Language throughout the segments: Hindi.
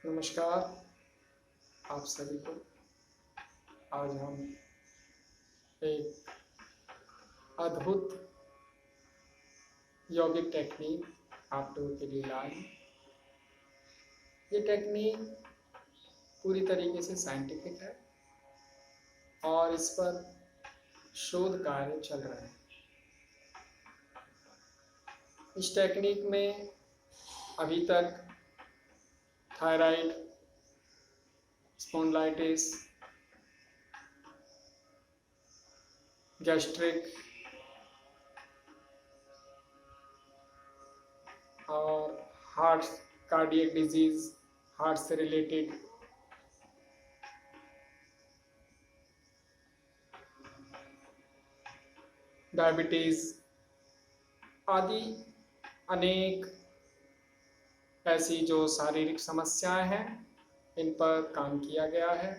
नमस्कार आप सभी को। आज हम एक अद्भुत यौगिक टेक्निक आप लोगों के लिए लाए हैं। ये टेक्निक पूरी तरीके से साइंटिफिक है और इस पर शोध कार्य चल रहे हैं। इस टेक्निक में अभी तक थायराइड, स्पॉन्डिलाइटिस, गैस्ट्रिक और हार्ट कार्डियक डिजीज, हार्ट से रिलेटेड डायबिटीज आदि अनेक ऐसी जो शारीरिक समस्याएं हैं इन पर काम किया गया है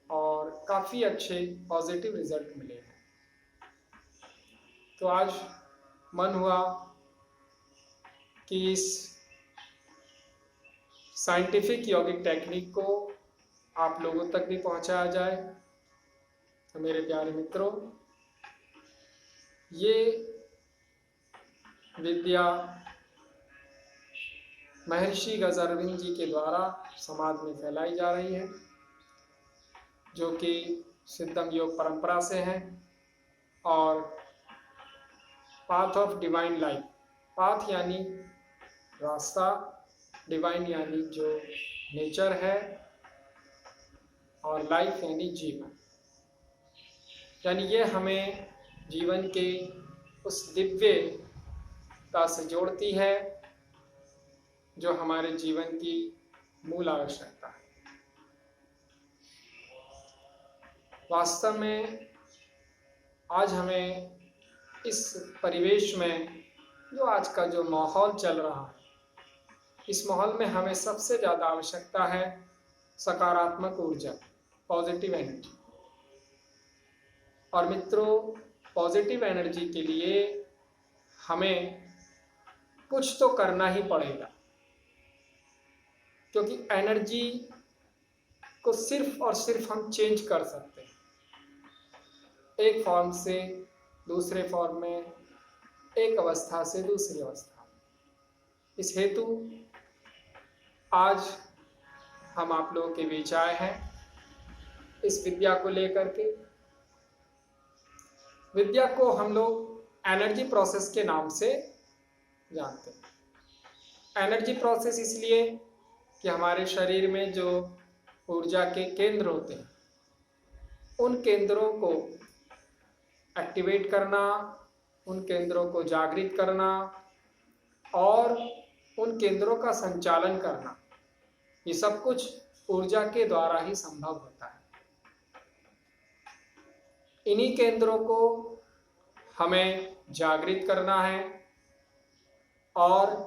और काफ़ी अच्छे पॉजिटिव रिजल्ट मिले हैं। तो आज मन हुआ कि इस साइंटिफिक यौगिक टेक्निक को आप लोगों तक भी पहुंचाया जाए। तो मेरे प्यारे मित्रों, ये विद्या महर्षि गजरविंद जी के द्वारा समाज में फैलाई जा रही है, जो कि सिद्धम योग परंपरा से है और path of divine life, path यानी रास्ता, डिवाइन यानी जो नेचर है और लाइफ यानी जीवन, यानी ये हमें जीवन के उस दिव्यता से जोड़ती है जो हमारे जीवन की मूल आवश्यकता है। वास्तव में आज हमें इस परिवेश में, जो आज का जो माहौल चल रहा है, इस माहौल में हमें सबसे ज़्यादा आवश्यकता है सकारात्मक ऊर्जा, पॉजिटिव एनर्जी। और मित्रों, पॉजिटिव एनर्जी के लिए हमें कुछ तो करना ही पड़ेगा, क्योंकि एनर्जी को सिर्फ और सिर्फ हम चेंज कर सकते हैं, एक फॉर्म से दूसरे फॉर्म में, एक अवस्था से दूसरी अवस्था। इस हेतु आज हम आप लोगों के बीच आए हैं इस विद्या को लेकर के। विद्या को हम लोग एनर्जी प्रोसेस के नाम से जानते हैं। एनर्जी प्रोसेस इसलिए कि हमारे शरीर में जो ऊर्जा के केंद्र होते हैं, उन केंद्रों को एक्टिवेट करना, उन केंद्रों को जागृत करना और उन केंद्रों का संचालन करना, ये सब कुछ ऊर्जा के द्वारा ही संभव होता है। इन्हीं केंद्रों को हमें जागृत करना है और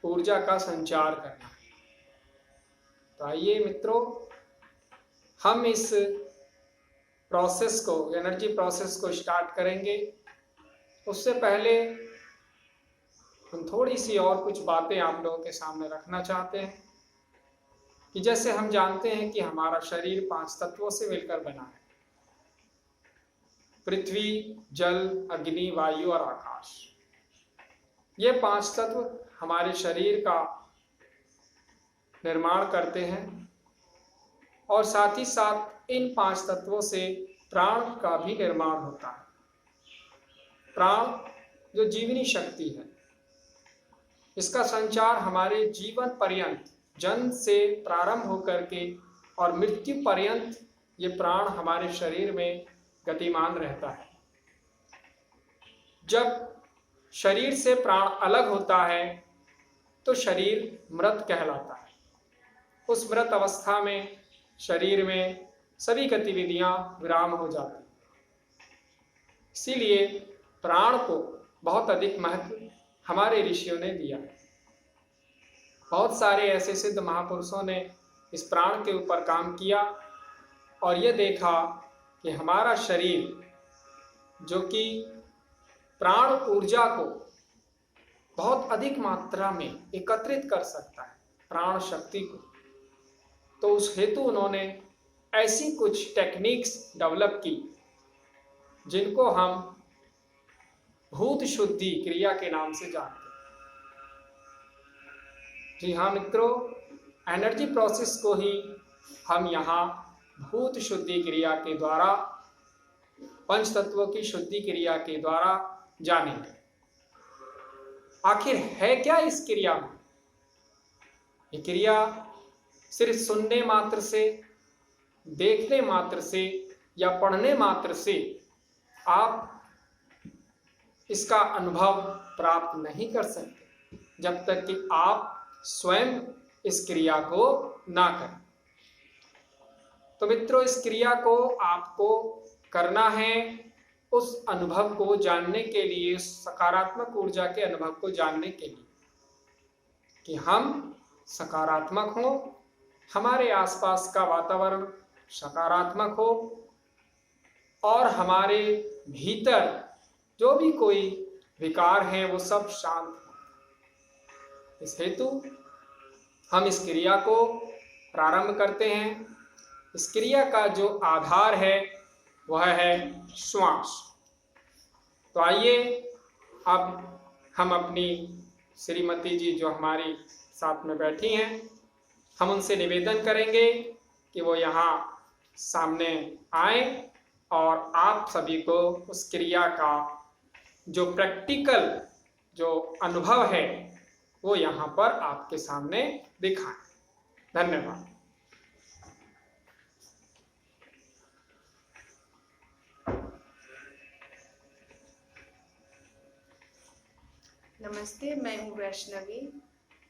ऊर्जा का संचार करना है। तो आइए मित्रों, हम इस प्रोसेस को, एनर्जी प्रोसेस को स्टार्ट करेंगे। उससे पहले हम थोड़ी सी और कुछ बातें आप लोगों के सामने रखना चाहते हैं कि जैसे हम जानते हैं कि हमारा शरीर 5 तत्वों से मिलकर बना है: पृथ्वी, जल, अग्नि, वायु और आकाश। ये 5 तत्व हमारे शरीर का निर्माण करते हैं और साथ ही साथ इन 5 तत्वों से प्राण का भी निर्माण होता है। प्राण जो जीवनी शक्ति है, इसका संचार हमारे जीवन पर्यंत, जन्म से प्रारंभ होकर के और मृत्यु पर्यंत ये प्राण हमारे शरीर में गतिमान रहता है। जब शरीर से प्राण अलग होता है तो शरीर मृत कहलाता है। उस मृत अवस्था में शरीर में सभी गतिविधियां विराम हो जाती हैं। इसीलिए प्राण को बहुत अधिक महत्व हमारे ऋषियों ने दिया है। बहुत सारे ऐसे सिद्ध महापुरुषों ने इस प्राण के ऊपर काम किया और ये देखा कि हमारा शरीर जो कि प्राण ऊर्जा को बहुत अधिक मात्रा में एकत्रित कर सकता है, प्राण शक्ति को। तो उस हेतु उन्होंने ऐसी कुछ टेक्निक्स डेवलप की जिनको हम भूत शुद्धि क्रिया के नाम से जानते हैं। जी हाँ मित्रों, एनर्जी प्रोसेस को ही हम यहाँ भूत शुद्धि क्रिया के द्वारा, पंच तत्वों की शुद्धि क्रिया के द्वारा जानेंगे। आखिर है क्या इस क्रिया में? ये क्रिया सिर्फ सुनने मात्र से, देखने मात्र से या पढ़ने मात्र से आप इसका अनुभव प्राप्त नहीं कर सकते जब तक कि आप स्वयं इस क्रिया को ना करें। तो मित्रों, इस क्रिया को आपको करना है उस अनुभव को जानने के लिए, सकारात्मक ऊर्जा के अनुभव को जानने के लिए कि हम सकारात्मक हो, हमारे आसपास का वातावरण सकारात्मक हो और हमारे भीतर जो भी कोई विकार है वो सब शांत हो। इस हेतु हम इस क्रिया को प्रारंभ करते हैं। इस क्रिया का जो आधार है वह है श्वास। तो आइए अब हम अपनी श्रीमती जी जो हमारी साथ में बैठी हैं, हम उनसे निवेदन करेंगे कि वो यहाँ सामने आए और आप सभी को उस क्रिया का जो प्रैक्टिकल जो अनुभव है वो यहाँ पर आपके सामने दिखाएं। धन्यवाद। नमस्ते, मैं हूँ वैष्णवी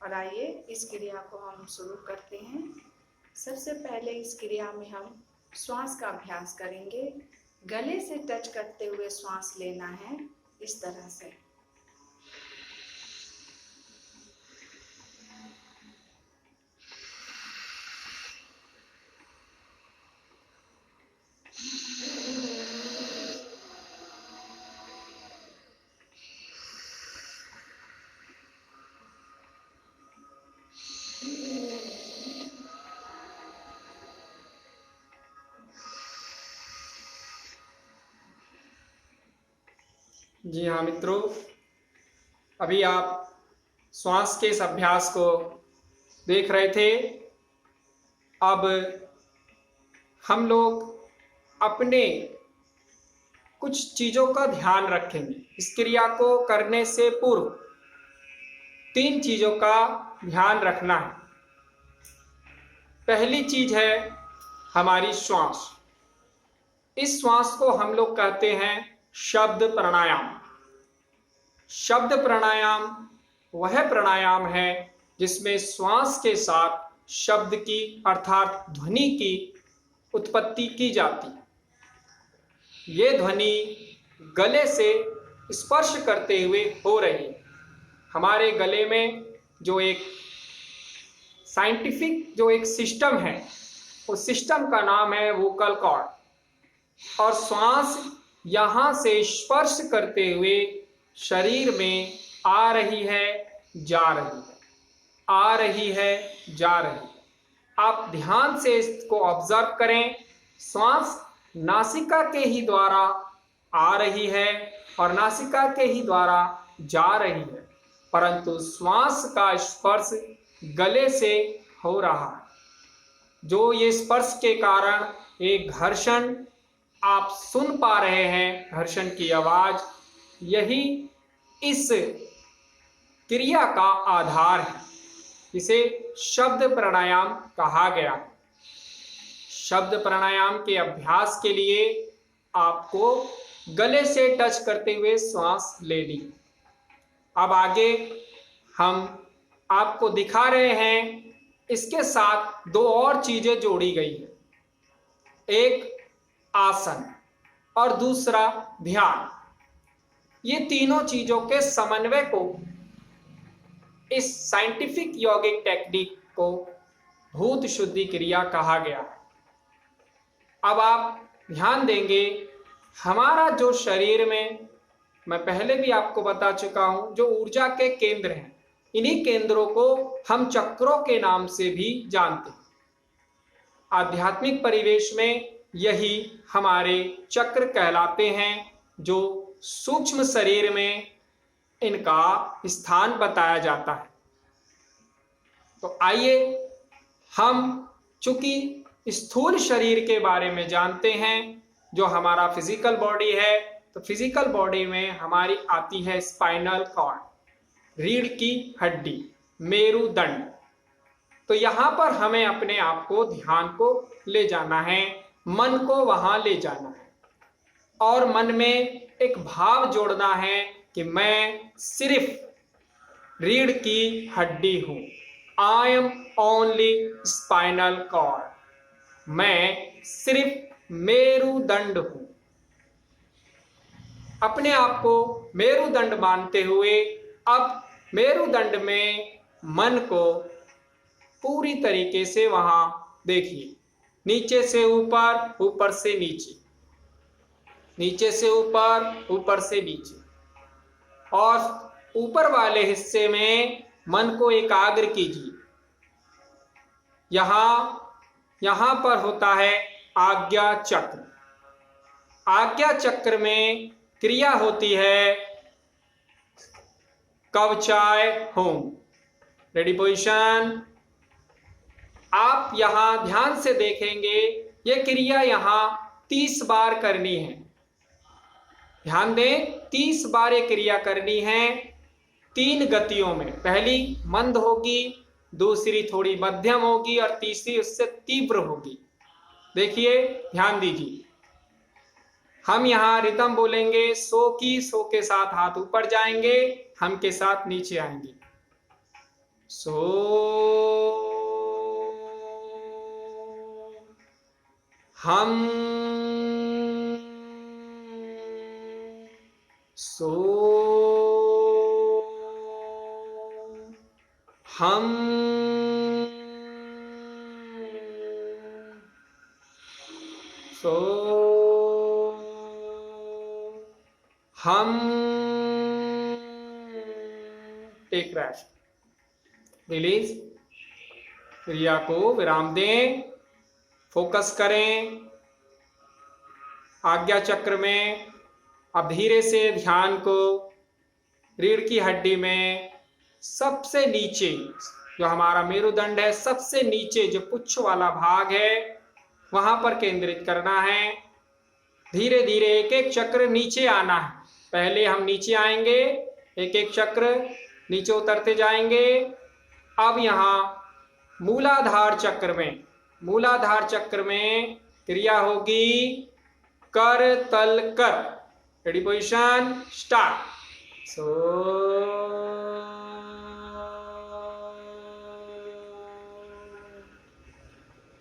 और आइए इस क्रिया को हम शुरू करते हैं। सबसे पहले इस क्रिया में हम श्वास का अभ्यास करेंगे। गले से टच करते हुए श्वास लेना है, इस तरह से। जी हाँ मित्रों, अभी आप श्वास के इस अभ्यास को देख रहे थे। अब हम लोग अपने कुछ चीज़ों का ध्यान रखेंगे। इस क्रिया को करने से पूर्व 3 चीज़ों का ध्यान रखना है। पहली चीज है हमारी श्वास। इस श्वास को हम लोग कहते हैं शब्द प्राणायाम। शब्द प्राणायाम वह प्राणायाम है जिसमें श्वास के साथ शब्द की अर्थात ध्वनि की उत्पत्ति की जाती है। ये ध्वनि गले से स्पर्श करते हुए हो रही है। हमारे गले में जो एक साइंटिफिक जो एक सिस्टम है, उस सिस्टम का नाम है वोकल कॉर्ड। और श्वास यहाँ से स्पर्श करते हुए शरीर में आ रही है, जा रही है, आ रही है, जा रही है। आप ध्यान से इसको ऑब्जर्व करें। श्वास नासिका के ही द्वारा आ रही है और नासिका के ही द्वारा जा रही है, परंतु श्वास का स्पर्श गले से हो रहा है। जो ये स्पर्श के कारण एक घर्षण आप सुन पा रहे हैं, घर्षण की आवाज, यही इस क्रिया का आधार है। इसे शब्द प्राणायाम कहा गया है। शब्द प्राणायाम के अभ्यास के लिए आपको गले से टच करते हुए श्वास लेनी। अब आगे हम आपको दिखा रहे हैं, इसके साथ 2 और चीजें जोड़ी गई है। एक आसन और दूसरा ध्यान। ये तीनों चीजों के समन्वय को इस साइंटिफिक यौगिक टेक्निक को भूत शुद्धि क्रिया कहा गया है। अब आप ध्यान देंगे, हमारा जो शरीर में, मैं पहले भी आपको बता चुका हूं, जो ऊर्जा के केंद्र हैं, इन्हीं केंद्रों को हम चक्रों के नाम से भी जानते हैं। आध्यात्मिक परिवेश में यही हमारे चक्र कहलाते हैं, जो सूक्ष्म शरीर में इनका स्थान बताया जाता है। तो आइए हम चूंकि स्थूल शरीर के बारे में जानते हैं, जो हमारा फिजिकल बॉडी है, तो फिजिकल बॉडी में हमारी आती है स्पाइनल कॉर्ड, रीढ़ की हड्डी, मेरुदंड। तो यहाँ पर हमें अपने आप को, ध्यान को ले जाना है, मन को वहां ले जाना है और मन में एक भाव जोड़ना है कि मैं सिर्फ रीढ़ की हड्डी हूं। I am only spinal cord. मैं सिर्फ मेरुदंड हूं। अपने आप को मेरुदंड मानते हुए अब मेरुदंड में मन को पूरी तरीके से वहां देखिए, नीचे से ऊपर, ऊपर से नीचे, नीचे से ऊपर, ऊपर से नीचे, और ऊपर वाले हिस्से में मन को एकाग्र कीजिए। यहां पर होता है आज्ञा चक्र। आज्ञा चक्र में क्रिया होती है कवचाय होम। Ready position. आप यहां ध्यान से देखेंगे, ये क्रिया यहां 30 बार करनी है। ध्यान दें, 30 बार ये क्रिया करनी है 3 गतियों में। पहली मंद होगी, दूसरी थोड़ी मध्यम होगी और तीसरी उससे तीव्र होगी। देखिए, ध्यान दीजिए। हम यहां रिदम बोलेंगे, सो की, सो के साथ हाथ ऊपर जाएंगे, हम के साथ नीचे आएंगे। सो, हम, सो, हम, सो, हम। Take rest, release. क्रिया को विराम दें, फोकस करें आज्ञा चक्र में। अब धीरे से ध्यान को रीढ़ की हड्डी में सबसे नीचे, जो हमारा मेरुदंड है, सबसे नीचे जो पुच्छ वाला भाग है, वहां पर केंद्रित करना है। धीरे धीरे एक एक चक्र नीचे आना है। पहले हम नीचे आएंगे, एक एक चक्र नीचे उतरते जाएंगे। अब यहाँ मूलाधार चक्र में, मूलाधार चक्र में क्रिया होगी कर तल कर। Ready position, start. सो,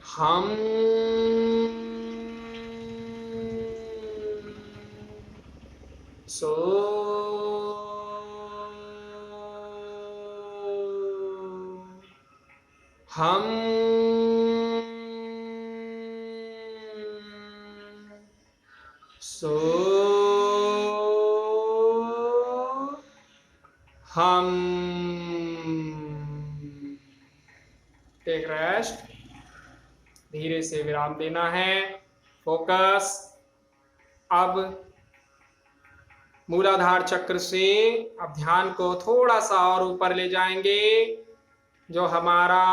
हम, सो, हम, सो, हम। Take rest. धीरे से विराम देना है, फोकस। अब मूलाधार चक्र से अब ध्यान को थोड़ा सा और ऊपर ले जाएंगे। जो हमारा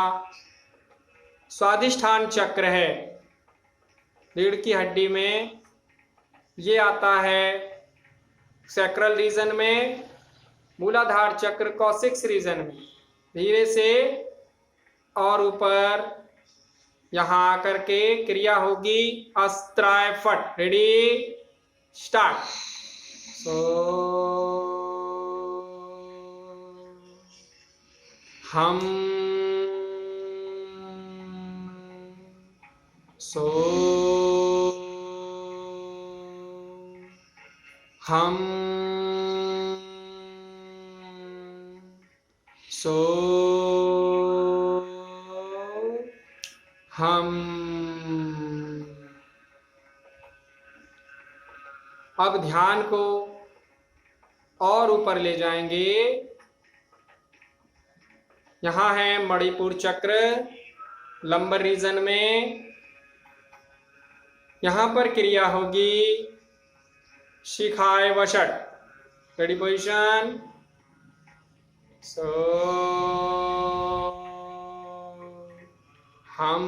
स्वादिष्ठान चक्र है, रीढ़ की हड्डी में, ये आता है सैक्रल रीजन में, मूलाधार चक्र कॉक्सिक्स रीजन में। धीरे से और ऊपर यहां आकर के क्रिया होगी अस्त्राय फट। Ready, start. सो, हम, सो, हम, सो, हम। अब ध्यान को और ऊपर ले जाएंगे यहाँ है मणिपुर चक्र लंबर रीजन में। यहाँ पर क्रिया होगी शिखाय वषट। Ready position. सो हम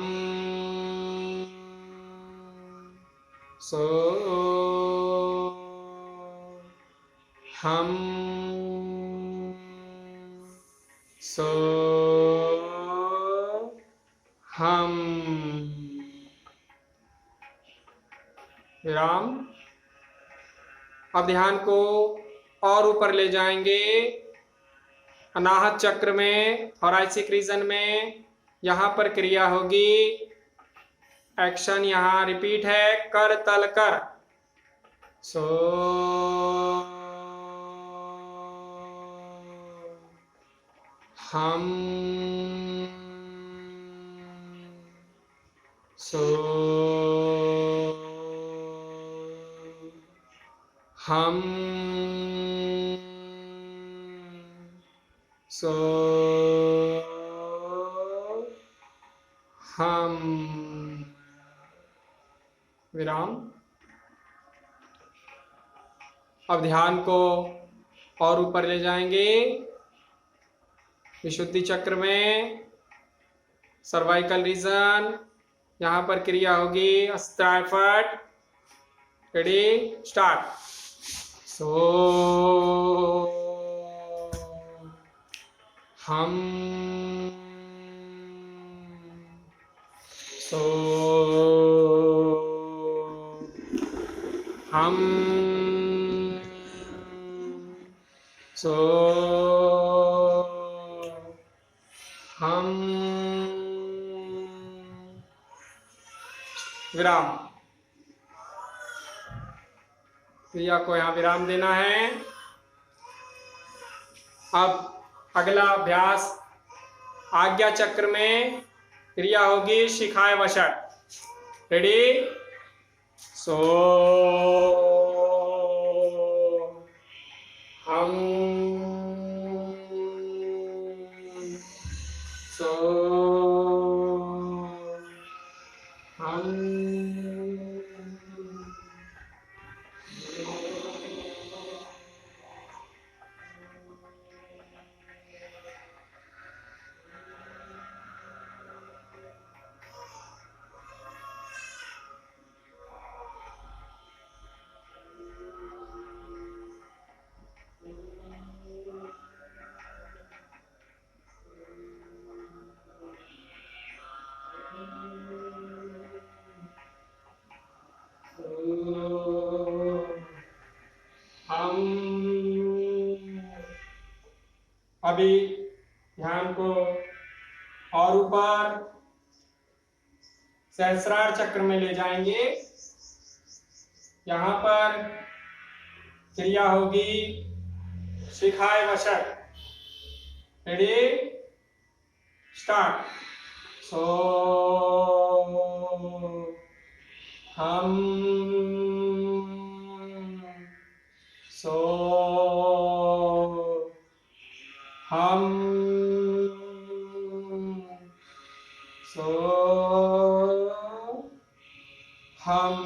सो हम सो हम। विराम। अब ध्यान को और ऊपर ले जाएंगे अनाहत चक्र में, थोरैसिक रीजन में। यहाँ पर क्रिया होगी, एक्शन यहाँ रिपीट है, कर तल कर। सो हम सो हम सो हम। विराम। अब ध्यान को और ऊपर ले जाएंगे विशुद्धि चक्र में, सर्वाइकल रीजन। यहाँ पर क्रिया होगी स्ट्राइफट। Ready start. सो हम सो हम सो हम। विराम। क्रिया को यहाँ विराम देना है। अब अगला अभ्यास आज्ञा चक्र में क्रिया होगी शिखाय वषट। रेडी सो हम सो हम। अभी ध्यान को और ऊपर सहस्रार चक्र में ले जाएंगे। यहाँ पर क्रिया होगी शिखाय वषट। Ready start. सो हम सो हम सो हम।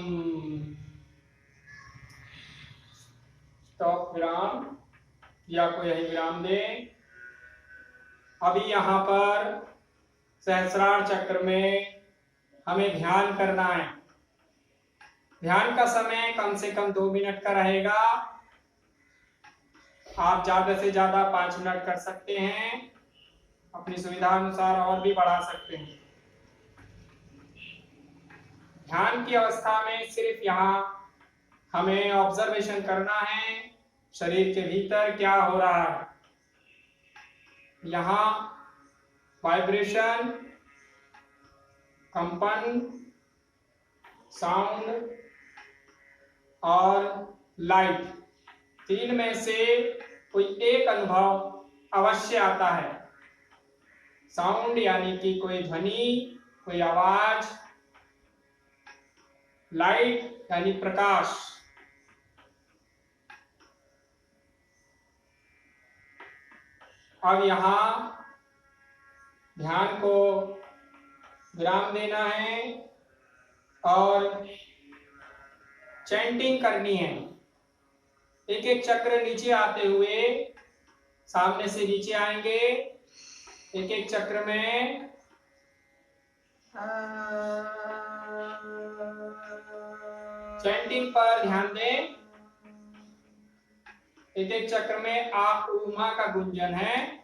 स्टॉप। विराम। क्रिया को यही विराम दें। अभी यहाँ पर सहस्रार चक्र में हमें ध्यान करना है। ध्यान का समय कम से कम 2 मिनट का रहेगा। आप ज्यादा से ज्यादा 5 मिनट कर सकते हैं, अपनी सुविधा अनुसार और भी बढ़ा सकते हैं। ध्यान की अवस्था में सिर्फ यहाँ हमें ऑब्जर्वेशन करना है, शरीर के भीतर क्या हो रहा है। यहाँ वाइब्रेशन, कंपन, साउंड और लाइट, 3 में से कोई एक अनुभव अवश्य आता है। साउंड यानी कि कोई ध्वनि, कोई आवाज, लाइट यानी प्रकाश। अब यहाँ ध्यान को विराम देना है और चैंटिंग करनी है। एक एक चक्र नीचे आते हुए सामने से नीचे आएंगे। एक एक चक्र में चैंटिंग पर ध्यान दें। एक एक चक्र में आ उमा का गुंजन है।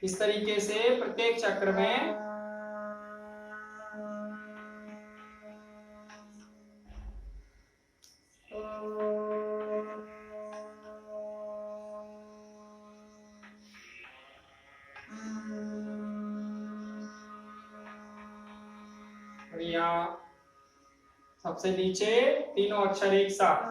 इस तरीके से प्रत्येक चक्र में यहाँ सबसे नीचे तीनों अक्षर एक साथ।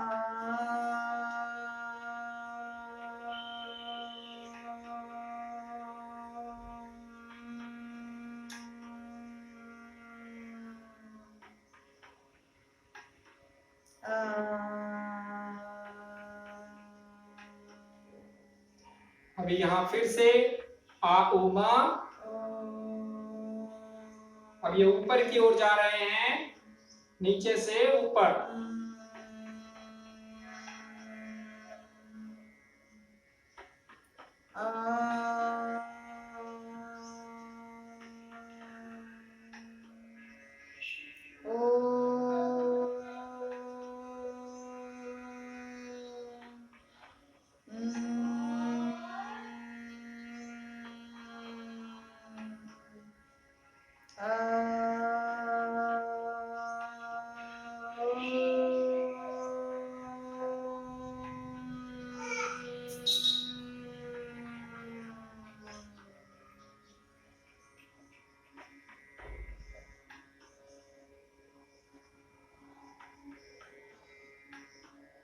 अभी यहाँ फिर से आ उमा। अब ये ऊपर की ओर जा रहे हैं, नीचे से ऊपर।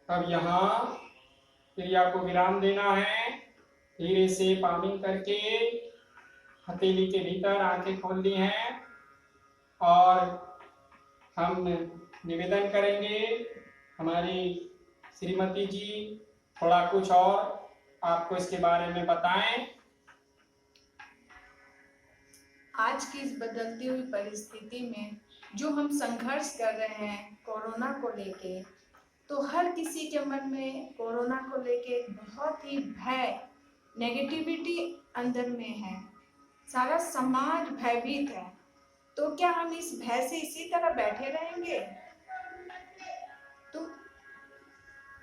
अब यहाँ क्रिया को विराम देना है। धीरे से पामिंग करके हथेली के भीतर आंखें खोल ली हैं और हम निवेदन करेंगे हमारी श्रीमती जी थोड़ा कुछ और आपको इसके बारे में बताएं। आज की इस बदलती हुई परिस्थिति में जो हम संघर्ष कर रहे हैं कोरोना को लेके, तो हर किसी के मन में कोरोना को लेके बहुत ही भय, नेगेटिविटी अंदर में है। सारा समाज भयभीत है। तो क्या हम इस भय से इसी तरह बैठे रहेंगे? तो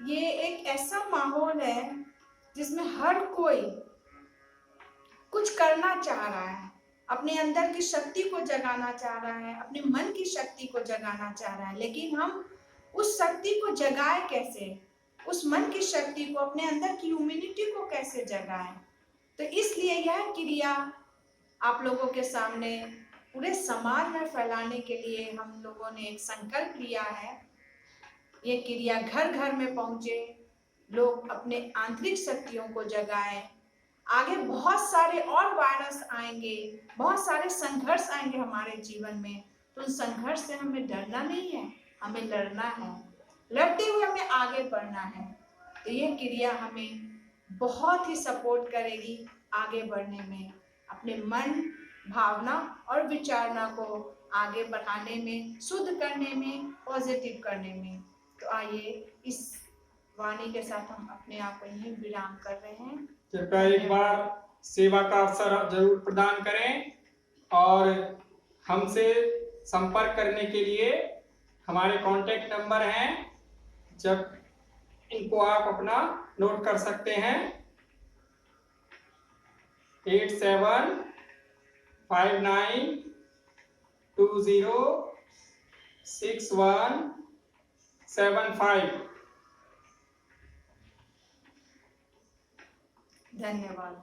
ये एक ऐसा माहौल है जिसमें हर कोई कुछ करना चाह रहा है, अपने अंदर की शक्ति को जगाना चाह रहा है, अपने मन की शक्ति को जगाना चाह रहा है। लेकिन हम उस शक्ति को जगाए कैसे? उस मन की शक्ति को, अपने अंदर की ह्यूमैनिटी को कैसे जगाएं? तो इसलिए यह क्रिया आप लोगों के सामने पूरे समाज में फैलाने के लिए हम लोगों ने एक संकल्प लिया है। ये क्रिया घर घर में पहुंचे, लोग अपने आंतरिक शक्तियों को जगाएं। आगे बहुत सारे और वायरस आएंगे, बहुत सारे संघर्ष आएंगे हमारे जीवन में, तो उन संघर्ष से हमें डरना नहीं है, हमें लड़ना है। लड़ते हुए हमें आगे बढ़ना है। तो ये क्रिया हमें बहुत ही सपोर्ट करेगी आगे बढ़ने में, अपने मन, भावना और विचारना को आगे बढ़ाने में, शुद्ध करने में, पॉजिटिव करने में। तो आइए इस वाणी के साथ हम अपने आप को यहीं विराम कर रहे हैं। कृपया एक बार सेवा का अवसर जरूर प्रदान करें और हमसे संपर्क करने के लिए हमारे कांटेक्ट नंबर हैं, जब इनको आप अपना नोट कर सकते हैं। 8759206175। धन्यवाद।